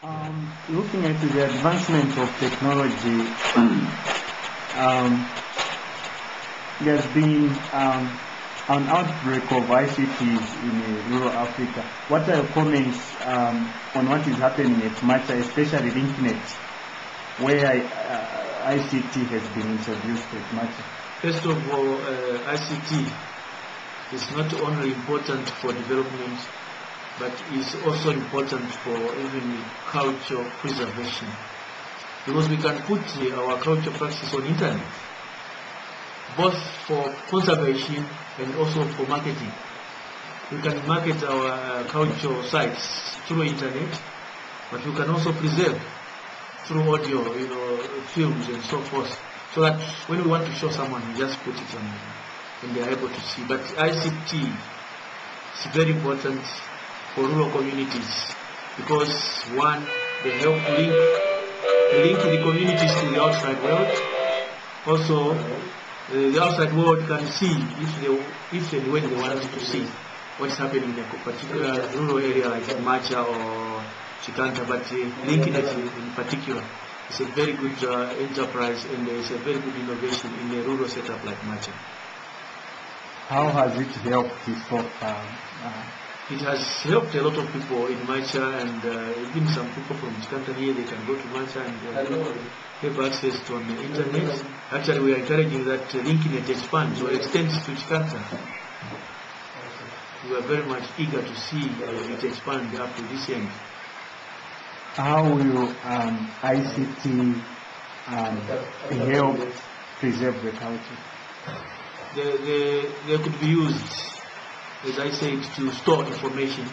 Looking at the advancement of technology, there's been an outbreak of ICTs in rural Africa. What are your comments on what is happening at Macha, especially LinkNet, where ICT has been introduced at Macha? First of all, ICT is not only important for development, but is also important for even cultural preservation, because we can put our cultural practices on internet, both for conservation and also for marketing. We can market our cultural sites through internet, but we can also preserve through audio, films and so forth, so that when we want to show someone, we just put it on and they are able to see. But ICT is very important for rural communities, because one, they help link the communities to the outside world. Also, the outside world can see if and when they want to see what's happening in a particular rural area like Macha or Chikanta. But LinkNet in particular is a very good enterprise, and it's a very good innovation in a rural setup like Macha. How has it helped so far? It has helped a lot of people in Macha, and even some people from Chikanta here, they can go to Macha and have access to on the internet. Actually, we are encouraging that LinkNet expands or extends to Chikanta. We are very much eager to see it expand up to this end. How will ICT help preserve the culture? They could be used, as I said, to store information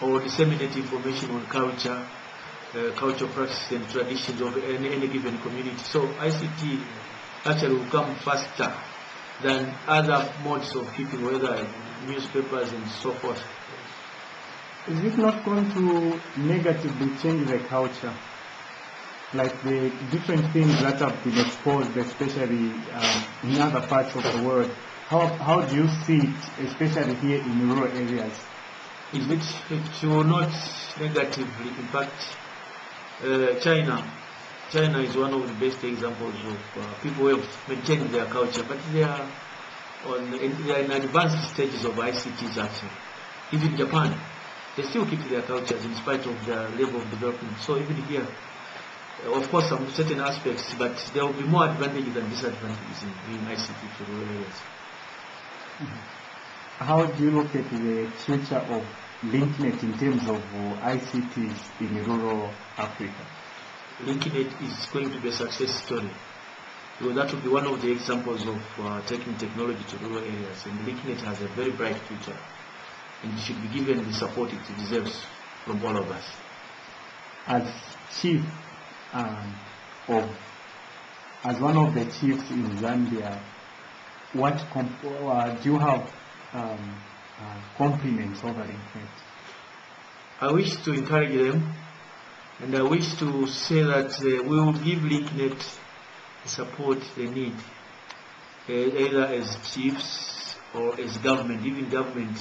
or disseminate information on culture, cultural practices and traditions of any given community. So ICT actually will come faster than other modes of keeping, whether newspapers and so forth. Is it not going to negatively change the culture? Like the different things that have been exposed, especially in other parts of the world. How do you see it, especially here in rural areas? It will not negatively impact China. China is one of the best examples of people who have maintained their culture, but they are in advanced stages of ICTs actually. Even Japan, they still keep their cultures in spite of their level of development. So even here, of course, some certain aspects, but there will be more advantages than disadvantages in bringing ICT to rural areas. How do you look at the future of LinkNet in terms of ICTs in rural Africa? LinkNet is going to be a success story. So that will be one of the examples of taking technology to rural areas. And LinkNet has a very bright future, and it should be given the support it deserves from all of us. As chief as one of the chiefs in Zambia, do you have compliments over LinkNet? I wish to encourage them, and I wish to say that we will give LinkNet the support they need, either as chiefs or as government. Even government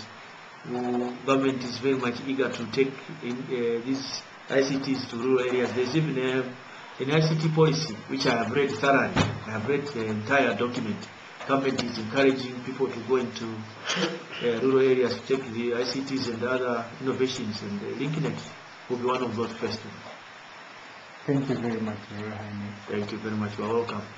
is very much eager to take these ICTs to rural areas. There's even an ICT policy which I have read thoroughly. I have read the entire document. Government is encouraging people to go into rural areas to take the ICTs and other innovations, and LinkNet will be one of those first. Thank you very much, Your Highness. Thank you very much. You are welcome.